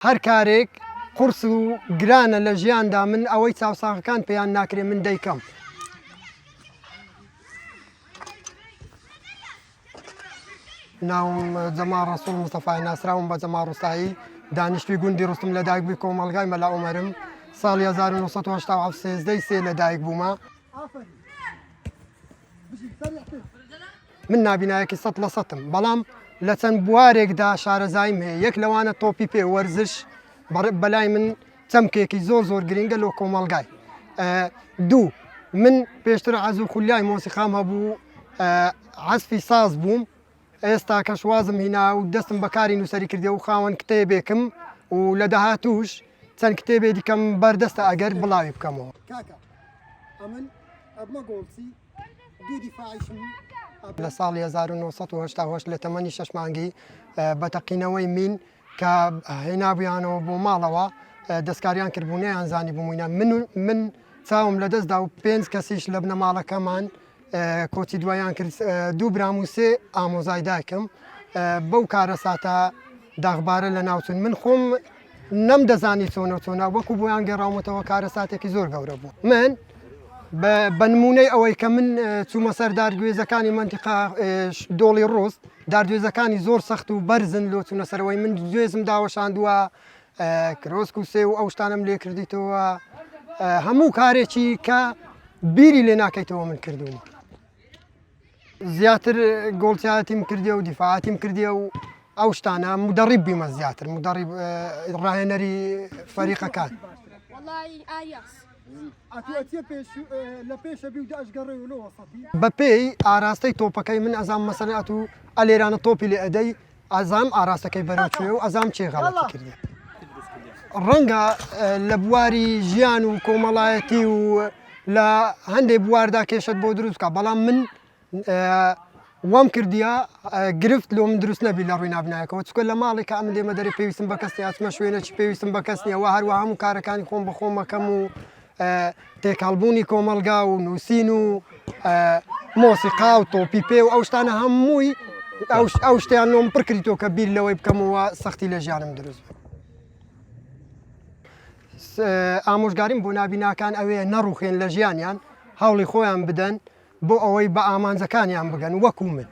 هەر کارێک قورس و گرانە لە ژیاندا من ئەوەی چاوساغەکان پێیان ناکرێ من دەیکەم. ناوم جەمال ڕەسوول مستەفای ناسراوم بە جەمال ڕوستایی، دانیشتووی گوندی ڕوستم لە دایک بووی کۆمەڵگای مەلا عومەرم. ساڵی 1973 لە دایک بوومە. من نابینایەکی 100% بەڵام لە چەند بوارێکدا شارەزایم هەیە. یەک لەوانە تۆپی پێ وەرزش بەلای من چەمکێکی زۆر گرنگە لۆ کۆمەڵگای. دوو من پێشتر عەزوو خولیای مۆسیقام هەبوو، عەزفی ساز بووم. ئێستا کەشوازم هینا و دەستم بەکاری نووسەری کردێ و خاوەن کتێبێکم و لە داهاتووش چەند کتێبێ دیکەم بەردەستە ئەگەر بڵاوی بکەمەوە. کاکە ئەمن ئەبمە گۆڵچی دوو دیفاعیشم لە ساڵی 1970 لە تەمەنی 6 مانگی بە تەقینەوەی مین کە هێنابوویانەوە بۆ ماڵەوە دەستکاریان کردبوونیان زانی بوومینە من چاوم لە دەستدا و 5 کەسیش لە بنەماڵەکەمان کۆچی دوایان کرد. 2 برام و 3 ئامۆزای دایکم بەو کارە ساتە داغبارە لە ناوچون. من خۆم نەمدەزانی چۆنە وەکو بۆیان گەڕاومەتەوە کارە ساتێکی زۆر گەورە بوو. من بە نمونەی ئەوەی کە من چوومە سەر دارگوێزەکانی مەنتیقا دۆڵی ڕۆست، دارگوێزەکانی زۆر سەخت و بەرزن لۆ چوونە سەرەوەی من گوێزم داوەشاندووە، کرۆسک و سێ و ئەو شتانم لێ کردیتەوە. هەموو کارێکی کە بیری لێ ناکەیتەوە من کردووە. زیاتر گۆڵچایەتیم کردێ و دیفاعاتیم کردێ و ئەو شتانە مدەڕیب بیمە زیاتر مدەڕیب ڕاهێنەری فەریقەکان. بە پێی ئاراستەی تۆپەکەی من ئەزام مەسەلەن ئەتوو ئەلێرانە تۆپی لێ ئەدەی ئەزام ئاراستەکەی بەرەوچوێ و ئەزام چێ غەڵەتی کردێ. ڕەنگە لە بواری ژیان و کۆمەڵایەتی و لە هەندێک بواردا کێشت بۆ دروستکە، بەڵام من وام کردیە گرفت لۆ من دروست نەبی لە ڕووی نابنایەکەوە، چکە لە ماڵێک کە ئەمن دێمە دەرێ پێویستم بە کەس نیە، ئەچمە شوێنێکی پێویستم بە کەس نییە و هەروە هەموو کارەکانی خۆم بە خۆمەکەم و تێکەڵبوونی کۆمەلگا و نووسین و مۆسیقا و تۆپی پێ و ئەو شتانە هەمووی ئەو شتیان لۆم پڕ کردیتەوە کە بیر لەوەی بکەمەوە سەختی لە ژیانم دروست بێت. ئامۆژگاریم بۆ نابیناکان ئەوەیە نەڕووخێن لە ژیانیان، هەوڵی خۆیان بدەن بۆ ئەوەی بە ئامانجەکانیان بگەن وەکو من.